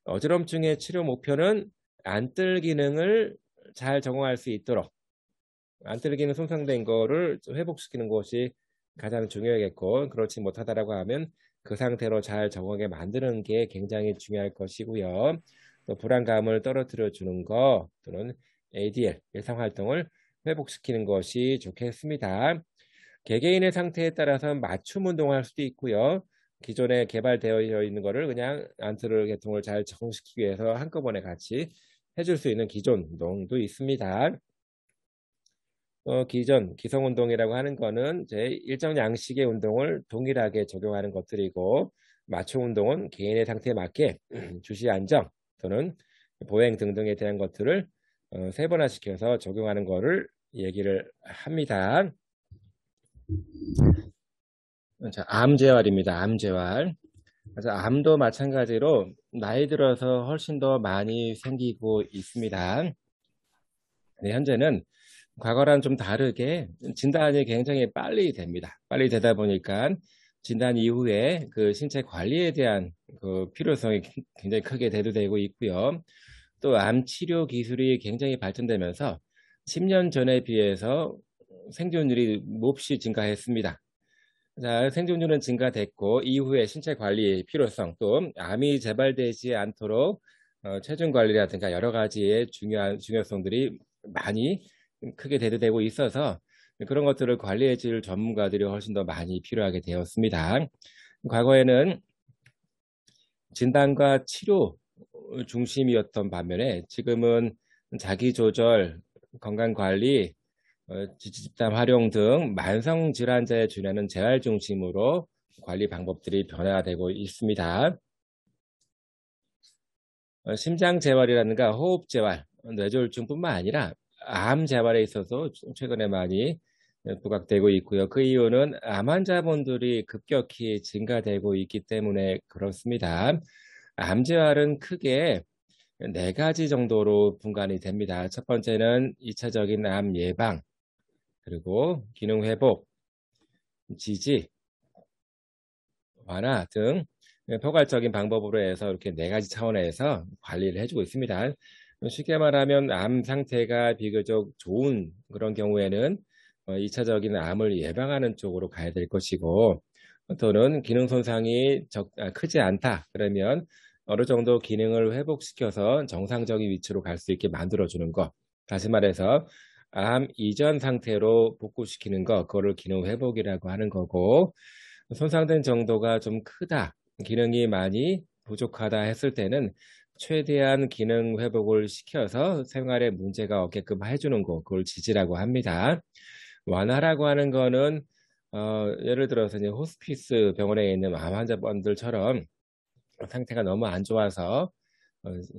어지럼증의 치료 목표는 안뜰 기능을 잘 적응할 수 있도록 안뜰 기능 손상된 거를 회복시키는 것이 가장 중요하겠고 그렇지 못하다라고 하면 그 상태로 잘 적응하게 만드는 게 굉장히 중요할 것이고요. 또 불안감을 떨어뜨려 주는 거 또는 ADL 일상활동을 회복시키는 것이 좋겠습니다. 개개인의 상태에 따라서 맞춤 운동을 할 수도 있고요. 기존에 개발되어 있는 거를 그냥 안뜰 계통을 잘 적응시키기 위해서 한꺼번에 같이 해줄 수 있는 기존 운동도 있습니다. 기성 운동이라고 하는 거는 이제 일정 양식의 운동을 동일하게 적용하는 것들이고 맞춤 운동은 개인의 상태에 맞게 주시 안정 또는 보행 등등에 대한 것들을 세분화시켜서 적용하는 거를 얘기를 합니다. 자, 암 재활입니다. 암 재활. 그래서 암도 마찬가지로 나이 들어서 훨씬 더 많이 생기고 있습니다. 네, 현재는 과거랑 좀 다르게 진단이 굉장히 빨리 됩니다. 빨리 되다 보니까 진단 이후에 신체 관리에 대한 필요성이 굉장히 크게 대두되고 있고요. 또 암 치료 기술이 굉장히 발전되면서 10년 전에 비해서 생존율이 몹시 증가했습니다. 자, 생존율은 증가됐고 이후에 신체 관리의 필요성 또 암이 재발되지 않도록 체중 관리라든가 여러 가지의 중요성들이 많이 크게 대두되고 있어서 그런 것들을 관리해 줄 전문가들이 훨씬 더 많이 필요하게 되었습니다. 과거에는 진단과 치료 중심이었던 반면에 지금은 자기조절, 건강관리, 지지집단 활용 등 만성질환자에 준하는 재활 중심으로 관리 방법들이 변화되고 있습니다. 심장 재활이라든가 호흡 재활, 뇌졸중뿐만 아니라 암 재활에 있어서 최근에 많이 부각되고 있고요. 그 이유는 암 환자분들이 급격히 증가되고 있기 때문에 그렇습니다. 암 재활은 크게 4가지 정도로 분간이 됩니다. 첫 번째는 2차적인 암 예방, 그리고 기능 회복, 지지, 완화 등 포괄적인 방법으로 해서 이렇게 4가지 차원에서 관리를 해주고 있습니다. 쉽게 말하면 암 상태가 비교적 좋은 그런 경우에는 2차적인 암을 예방하는 쪽으로 가야 될 것이고 또는 기능 손상이 크지 않다 그러면 어느 정도 기능을 회복시켜서 정상적인 위치로 갈 수 있게 만들어주는 것. 다시 말해서 암 이전 상태로 복구시키는 것, 그거를 기능 회복이라고 하는 거고 손상된 정도가 좀 크다, 기능이 많이 부족하다 했을 때는 최대한 기능 회복을 시켜서 생활에 문제가 없게끔 해주는 거, 그걸 지지라고 합니다. 완화라고 하는 거는 예를 들어서 이제 호스피스 병원에 있는 암 환자분들처럼 상태가 너무 안 좋아서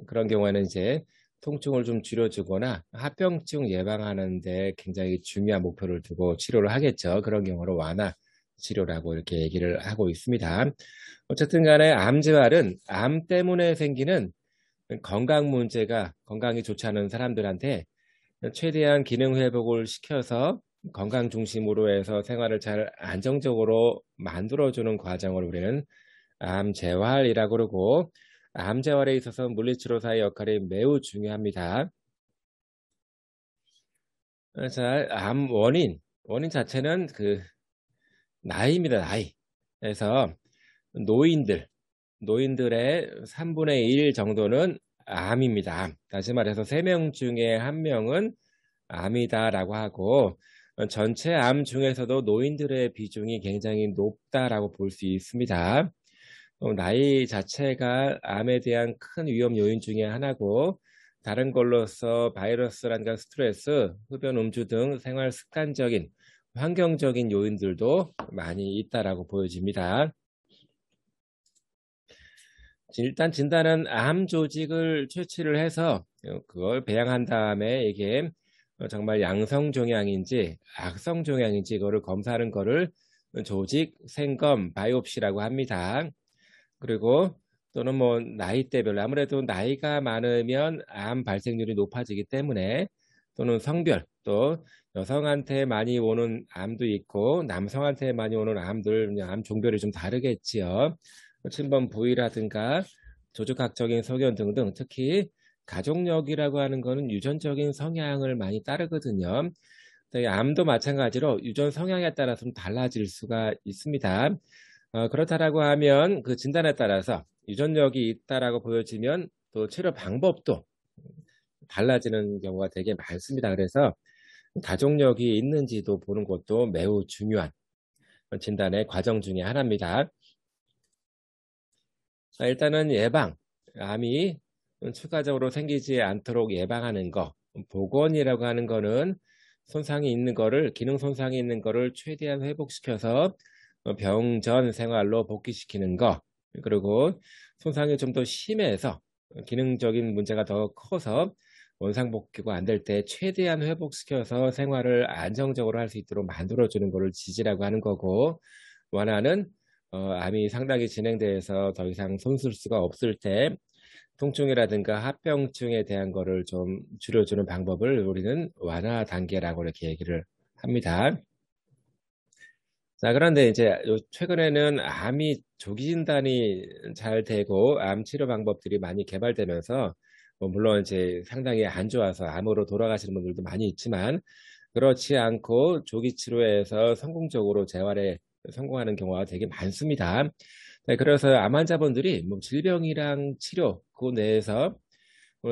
그런 경우에는 이제 통증을 좀 줄여주거나 합병증 예방하는 데 굉장히 중요한 목표를 두고 치료를 하겠죠. 그런 경우로 완화 치료라고 이렇게 얘기를 하고 있습니다. 어쨌든 간에 암 재활은 암 때문에 생기는 건강 문제가 건강이 좋지 않은 사람들한테 최대한 기능 회복을 시켜서 건강 중심으로 해서 생활을 잘 안정적으로 만들어주는 과정을 우리는 암 재활이라고 그러고 암 재활에 있어서 물리치료사의 역할이 매우 중요합니다. 자, 암 원인 자체는 나이입니다. 나이. 그래서 노인들의 3분의 1 정도는 암입니다. 다시 말해서 3명 중에 1명은 암이다라고 하고 전체 암 중에서도 노인들의 비중이 굉장히 높다라고 볼 수 있습니다. 나이 자체가 암에 대한 큰 위험 요인 중에 하나고 다른 걸로서 바이러스란가 스트레스, 흡연 음주 등 생활 습관적인 환경적인 요인들도 많이 있다라고 보여집니다. 일단 진단은 암 조직을 채취를 해서 그걸 배양한 다음에 이게 정말 양성 종양인지 악성 종양인지 이거를 검사하는 거를 조직 생검 바이옵시라고 합니다. 그리고 또는 뭐 나이대별로 아무래도 나이가 많으면 암 발생률이 높아지기 때문에 또는 성별 또 여성한테 많이 오는 암도 있고 남성한테 많이 오는 암들 암 종별이 좀 다르겠지요. 침범 부위라든가 조직학적인 소견 등등 특히 가족력이라고 하는 거는 유전적인 성향을 많이 따르거든요. 암도 마찬가지로 유전 성향에 따라서 좀 달라질 수가 있습니다. 그렇다라고 하면 그 진단에 따라서 유전력이 있다라고 보여지면 또 치료 방법도 달라지는 경우가 되게 많습니다. 그래서 가족력이 있는지도 보는 것도 매우 중요한 진단의 과정 중에 하나입니다. 일단은 예방, 암이 추가적으로 생기지 않도록 예방하는 거, 복원이라고 하는 거는 손상이 있는 거를, 기능 손상이 있는 거를 최대한 회복시켜서 병전 생활로 복귀시키는 거, 그리고 손상이 좀 더 심해서 기능적인 문제가 더 커서 원상복귀가 안 될 때 최대한 회복시켜서 생활을 안정적으로 할 수 있도록 만들어주는 거를 지지라고 하는 거고, 완화는 암이 상당히 진행돼서 더 이상 손쓸 수가 없을 때 통증이라든가 합병증에 대한 거를 좀 줄여주는 방법을 우리는 완화 단계라고 이렇게 얘기를 합니다. 자, 그런데 이제 최근에는 암이 조기 진단이 잘 되고 암 치료 방법들이 많이 개발되면서 물론 이제 상당히 안 좋아서 암으로 돌아가시는 분들도 많이 있지만 그렇지 않고 조기 치료에서 성공적으로 재활에 성공하는 경우가 되게 많습니다. 네, 그래서 암 환자분들이 뭐 질병이랑 치료 그 내에서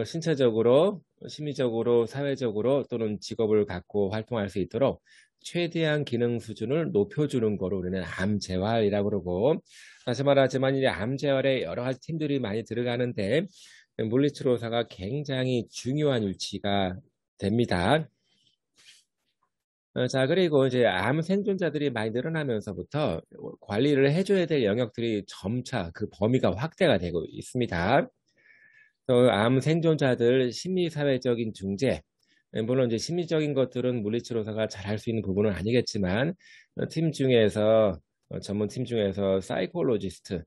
신체적으로, 심리적으로, 사회적으로 또는 직업을 갖고 활동할 수 있도록 최대한 기능 수준을 높여주는 거로 우리는 암 재활이라고 그러고 다시 말하지만 이제 암 재활에 여러 가지 팀들이 많이 들어가는데 물리치료사가 굉장히 중요한 위치가 됩니다. 자, 그리고 이제 암 생존자들이 많이 늘어나면서부터 관리를 해줘야 될 영역들이 점차 그 범위가 확대가 되고 있습니다. 암 생존자들 심리사회적인 중재, 물론 이제 심리적인 것들은 물리치료사가 잘 할 수 있는 부분은 아니겠지만 팀 중에서 전문 팀 중에서 사이콜로지스트,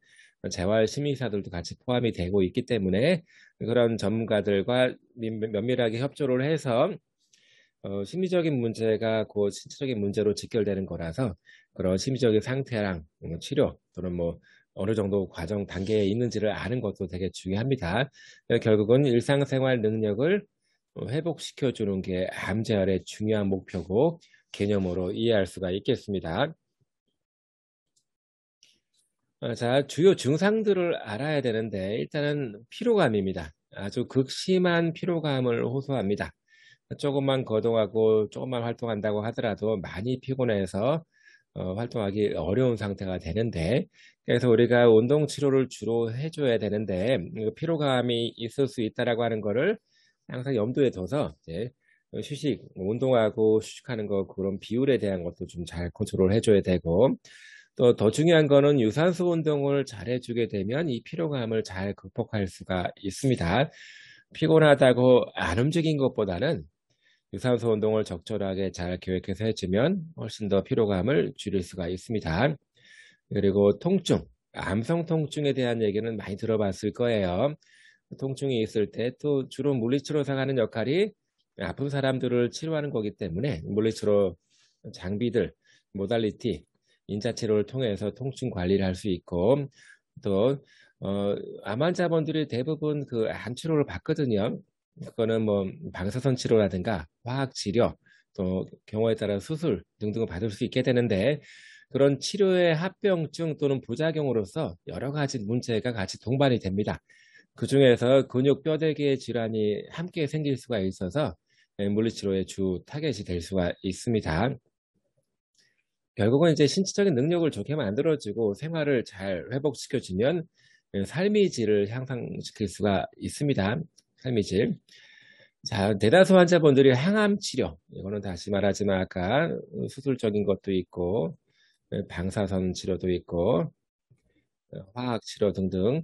재활 심리사들도 같이 포함이 되고 있기 때문에 그런 전문가들과 면밀하게 협조를 해서 심리적인 문제가 그 신체적인 문제로 직결되는 거라서 그런 심리적인 상태랑 치료 또는 뭐 어느 정도 과정 단계에 있는지를 아는 것도 되게 중요합니다. 결국은 일상생활 능력을 회복시켜 주는 게 암 재활의 중요한 목표고 개념으로 이해할 수가 있겠습니다. 자, 주요 증상들을 알아야 되는데 일단은 피로감입니다. 아주 극심한 피로감을 호소합니다. 조금만 거동하고 조금만 활동한다고 하더라도 많이 피곤해서 활동하기 어려운 상태가 되는데 그래서 우리가 운동 치료를 주로 해줘야 되는데 피로감이 있을 수 있다라고 하는 거를 항상 염두에 둬서 이제 휴식, 운동하고 휴식하는 거 그런 비율에 대한 것도 좀 잘 컨트롤 해줘야 되고 또 더 중요한 거는 유산소 운동을 잘 해주게 되면 이 피로감을 잘 극복할 수가 있습니다. 피곤하다고 안 움직인 것보다는 유산소 운동을 적절하게 잘 계획해서 해주면 훨씬 더 피로감을 줄일 수가 있습니다. 그리고 통증, 암성 통증에 대한 얘기는 많이 들어봤을 거예요. 통증이 있을 때 또 주로 물리치료사가 하는 역할이 아픈 사람들을 치료하는 거기 때문에 물리치료 장비들, 모달리티, 인자치료를 통해서 통증 관리를 할 수 있고 또 암 환자분들이 대부분 그 암 치료를 받거든요. 그거는 뭐 방사선 치료라든가 화학 치료 또 경우에 따라 수술 등등을 받을 수 있게 되는데 그런 치료의 합병증 또는 부작용으로서 여러 가지 문제가 같이 동반이 됩니다. 그 중에서 근육 뼈대기의 질환이 함께 생길 수가 있어서 물리치료의 주 타겟이 될 수가 있습니다. 결국은 이제 신체적인 능력을 좋게 만들어주고 생활을 잘 회복시켜주면 삶의 질을 향상시킬 수가 있습니다. 삶의 질. 자, 대다수 환자분들이 항암 치료, 이거는 다시 말하지만 아까 수술적인 것도 있고, 방사선 치료도 있고, 화학 치료 등등,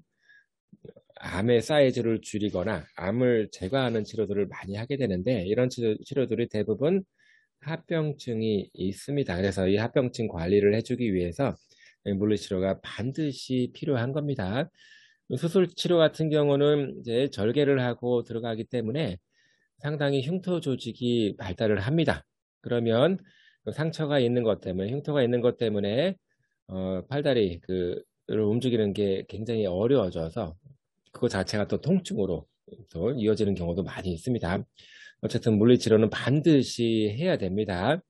암의 사이즈를 줄이거나 암을 제거하는 치료들을 많이 하게 되는데, 이런 치료들이 대부분 합병증이 있습니다. 그래서 이 합병증 관리를 해주기 위해서 물리치료가 반드시 필요한 겁니다. 수술 치료 같은 경우는 이제 절개를 하고 들어가기 때문에 상당히 흉터 조직이 발달을 합니다. 그러면 상처가 있는 것 때문에, 흉터가 있는 것 때문에 팔다리 를 움직이는 게 굉장히 어려워져서 그거 자체가 또 통증으로 또 이어지는 경우도 많이 있습니다. 어쨌든 물리치료는 반드시 해야 됩니다.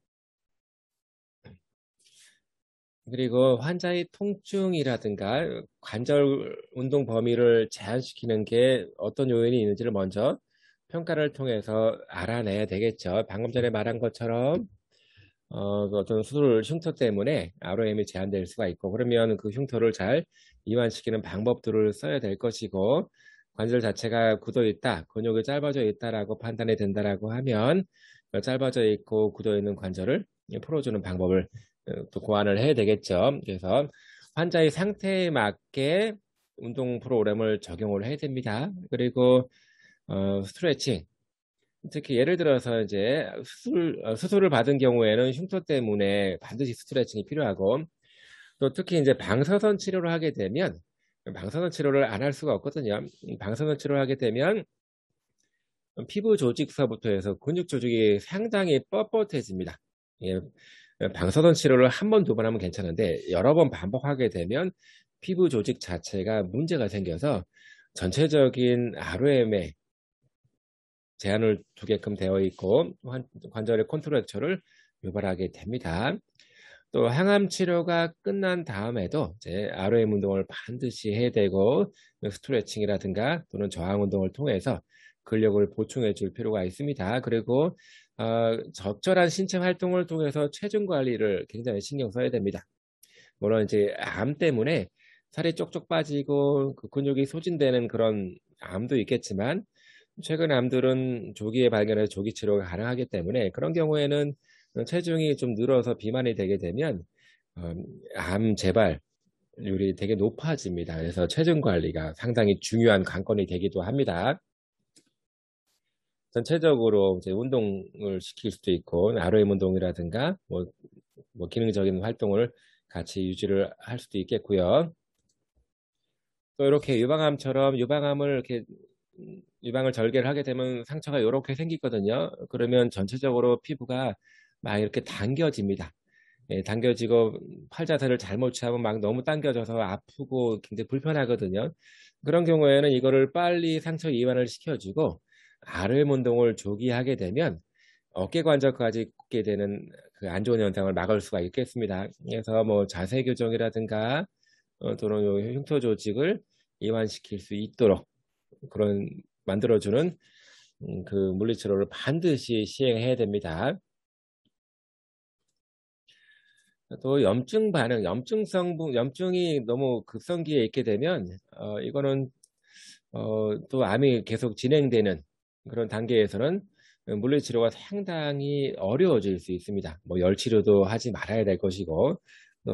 그리고 환자의 통증이라든가 관절 운동 범위를 제한시키는 게 어떤 요인이 있는지를 먼저 평가를 통해서 알아내야 되겠죠. 방금 전에 말한 것처럼 어떤 수술 흉터 때문에 ROM이 제한될 수가 있고, 그러면 그 흉터를 잘 이완시키는 방법들을 써야 될 것이고, 관절 자체가 굳어 있다, 근육이 짧아져 있다라고 판단이 된다라고 하면 짧아져 있고 굳어 있는 관절을 풀어주는 방법을 또 고안을 해야 되겠죠. 그래서 환자의 상태에 맞게 운동 프로그램을 적용을 해야 됩니다. 그리고 스트레칭, 특히 예를 들어서 이제 수술을 받은 경우에는 흉터 때문에 반드시 스트레칭이 필요하고, 또 특히 이제 방사선 치료를 하게 되면 방사선 치료를 안 할 수가 없거든요. 방사선 치료를 하게 되면 피부 조직서부터 해서 근육 조직이 상당히 뻣뻣해집니다. 예, 방사선 치료를 한 번, 두 번 하면 괜찮은데 여러 번 반복하게 되면 피부 조직 자체가 문제가 생겨서 전체적인 ROM에 제한을 두게끔 되어 있고 관절의 컨트랙처를 유발하게 됩니다. 또 항암 치료가 끝난 다음에도 이제 ROM 운동을 반드시 해야 되고, 스트레칭이라든가 또는 저항 운동을 통해서 근력을 보충해 줄 필요가 있습니다. 그리고 적절한 신체 활동을 통해서 체중 관리를 굉장히 신경 써야 됩니다. 물론 이제 암 때문에 살이 쪽쪽 빠지고 그 근육이 소진되는 그런 암도 있겠지만, 최근 암들은 조기에 발견해서 조기 치료가 가능하기 때문에 그런 경우에는 체중이 좀 늘어서 비만이 되게 되면 암 재발률이 되게 높아집니다. 그래서 체중 관리가 상당히 중요한 관건이 되기도 합니다. 전체적으로 이제 운동을 시킬 수도 있고, RM 운동이라든가 뭐 기능적인 활동을 같이 유지를 할 수도 있겠고요. 또 이렇게 유방암처럼 유방을 절개를 하게 되면 상처가 이렇게 생기거든요. 그러면 전체적으로 피부가 막 이렇게 당겨집니다. 예, 당겨지고 팔 자세를 잘못 취하면 막 너무 당겨져서 아프고 굉장히 불편하거든요. 그런 경우에는 이거를 빨리 상처 이완을 시켜주고 RM 운동을 조기 하게 되면 어깨 관절까지 굽게 되는 그 안 좋은 현상을 막을 수가 있겠습니다. 그래서 뭐 자세 교정이라든가 또는 요 흉터 조직을 이완시킬 수 있도록 그런 만들어주는 그 물리치료를 반드시 시행해야 됩니다. 또 염증 반응, 염증이 너무 급성기에 있게 되면 이거는 또 암이 계속 진행되는 그런 단계에서는 물리치료가 상당히 어려워질 수 있습니다. 뭐 열치료도 하지 말아야 될 것이고,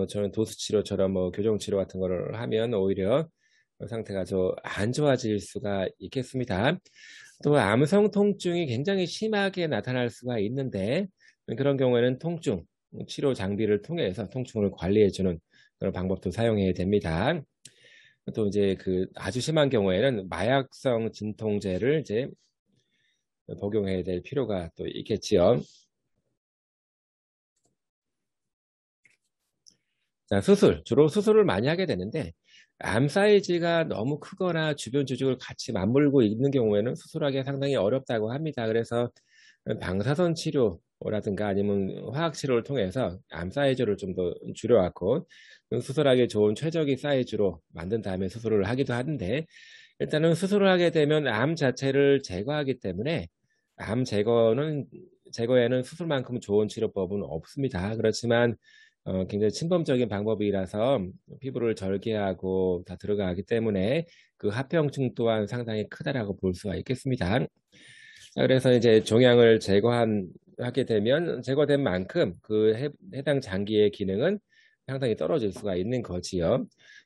저는 도수치료처럼 뭐 교정치료 같은 거를 하면 오히려 상태가 좀 안 좋아질 수가 있겠습니다. 또 암성 통증이 굉장히 심하게 나타날 수가 있는데, 그런 경우에는 통증 치료 장비를 통해서 통증을 관리해주는 그런 방법도 사용해야 됩니다. 또 이제 그 아주 심한 경우에는 마약성 진통제를 이제 복용해야 될 필요가 또 있겠지요. 자, 주로 수술을 많이 하게 되는데, 암 사이즈가 너무 크거나 주변 조직을 같이 맞물고 있는 경우에는 수술하기가 상당히 어렵다고 합니다. 그래서 방사선 치료 치료라든가 아니면 화학 치료를 통해서 암 사이즈를 좀 더 줄여왔고 수술하기 좋은 최적의 사이즈로 만든 다음에 수술을 하기도 하는데 일단은 수술을 하게 되면 암 자체를 제거하기 때문에 암 제거에는 수술만큼 좋은 치료법은 없습니다. 그렇지만 굉장히 침범적인 방법이라서 피부를 절개하고 다 들어가기 때문에 그 합병증 또한 상당히 크다라고 볼 수가 있겠습니다. 자, 그래서 이제 종양을 하게 되면 제거된 만큼 그 해당 장기의 기능은 상당히 떨어질 수가 있는 거지요.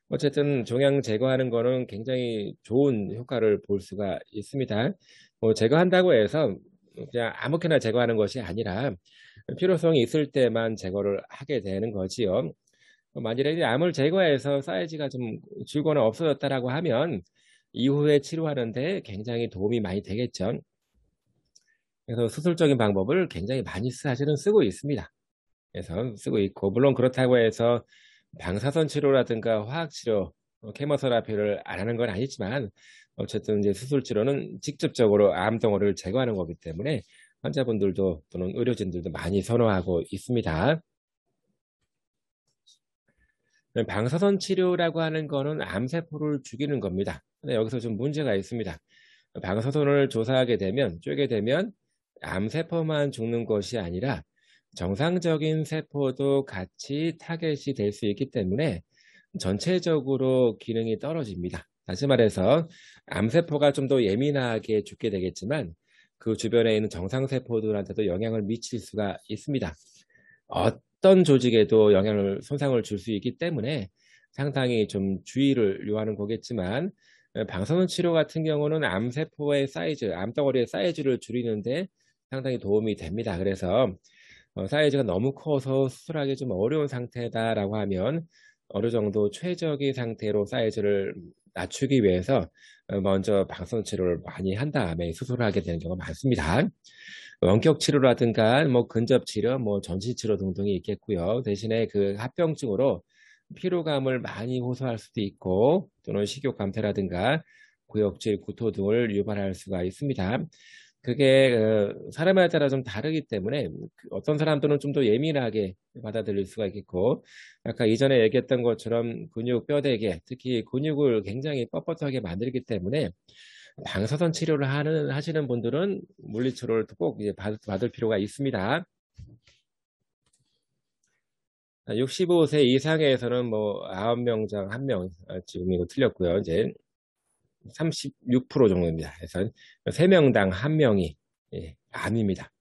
어쨌든 종양 제거하는 거는 굉장히 좋은 효과를 볼 수가 있습니다. 뭐 제거한다고 해서 그냥 아무렇게나 제거하는 것이 아니라 필요성이 있을 때만 제거를 하게 되는 거지요. 만일에 암을 제거해서 사이즈가 좀 줄거나 없어졌다라고 하면 이후에 치료하는데 굉장히 도움이 많이 되겠죠. 그래서 수술적인 방법을 굉장히 많이 사실은 쓰고 있습니다. 그래서 쓰고 있고 물론 그렇다고 해서 방사선 치료라든가 화학 치료, 케모테라피를 안 하는 건 아니지만 어쨌든 이제 수술 치료는 직접적으로 암 덩어리를 제거하는 거기 때문에 환자분들도 또는 의료진들도 많이 선호하고 있습니다. 방사선 치료라고 하는 거는 암세포를 죽이는 겁니다. 근데 여기서 좀 문제가 있습니다. 방사선을 조사하게 되면 쪼개 되면 암세포만 죽는 것이 아니라 정상적인 세포도 같이 타겟이 될 수 있기 때문에 전체적으로 기능이 떨어집니다. 다시 말해서 암세포가 좀 더 예민하게 죽게 되겠지만 그 주변에 있는 정상세포들한테도 영향을 미칠 수가 있습니다. 어떤 조직에도 손상을 줄 수 있기 때문에 상당히 좀 주의를 요하는 거겠지만 방사선 치료 같은 경우는 암세포의 사이즈, 암덩어리의 사이즈를 줄이는데 상당히 도움이 됩니다. 그래서 사이즈가 너무 커서 수술하기 좀 어려운 상태다라고 하면 어느 정도 최적의 상태로 사이즈를 낮추기 위해서 먼저 방사선 치료를 많이 한 다음에 수술을 하게 되는 경우가 많습니다. 원격 치료라든가 뭐 근접 치료, 뭐 전신 치료 등등이 있겠고요. 대신에 그 합병증으로 피로감을 많이 호소할 수도 있고 또는 식욕 감퇴라든가 구역질, 구토 등을 유발할 수가 있습니다. 그게 사람에 따라 좀 다르기 때문에 어떤 사람들은 좀 더 예민하게 받아들일 수가 있겠고 아까 이전에 얘기했던 것처럼 근육 뼈대개 특히 근육을 굉장히 뻣뻣하게 만들기 때문에 방사선 치료를 하시는 분들은 물리치료를 꼭 이제 받을 필요가 있습니다. 65세 이상에서는 뭐 9명 중 1명, 지금 이거 틀렸고요. 이제 36% 정도입니다. 그래서 3명당 1명이 암입니다.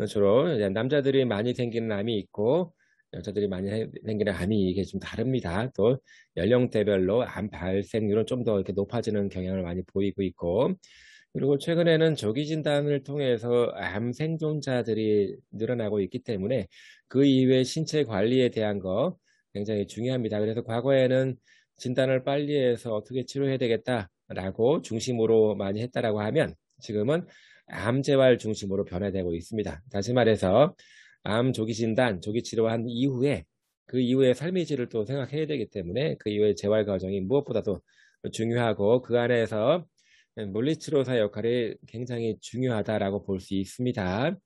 주로 남자들이 많이 생기는 암이 있고 여자들이 많이 생기는 암이 이게 좀 다릅니다. 또 연령대별로 암 발생률은 좀 더 이렇게 높아지는 경향을 많이 보이고 있고 그리고 최근에는 조기 진단을 통해서 암 생존자들이 늘어나고 있기 때문에 그 이외의 신체 관리에 대한 거 굉장히 중요합니다. 그래서 과거에는 진단을 빨리 해서 어떻게 치료해야 되겠다라고 중심으로 많이 했다라고 하면 지금은 암 재활 중심으로 변화되고 있습니다. 다시 말해서 암 조기 진단, 조기 치료한 이후에 그 이후의 삶의 질을 또 생각해야 되기 때문에 그 이후의 재활 과정이 무엇보다도 중요하고 그 안에서 물리치료사 역할이 굉장히 중요하다라고 볼 수 있습니다.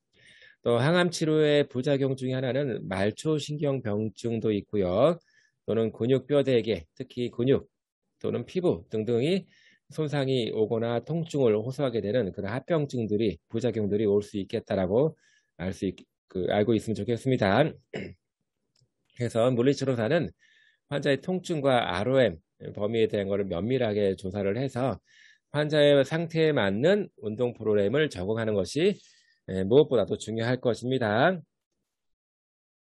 또 항암 치료의 부작용 중에 하나는 말초신경병증도 있고요. 또는 근육뼈대개, 특히 근육 또는 피부 등등이 손상이 오거나 통증을 호소하게 되는 그런 합병증들이 부작용들이 올 수 있겠다라고 알고 있으면 좋겠습니다. 그래서 물리치료사는 환자의 통증과 ROM 범위에 대한 것을 면밀하게 조사를 해서 환자의 상태에 맞는 운동 프로그램을 적용하는 것이 무엇보다도 중요할 것입니다.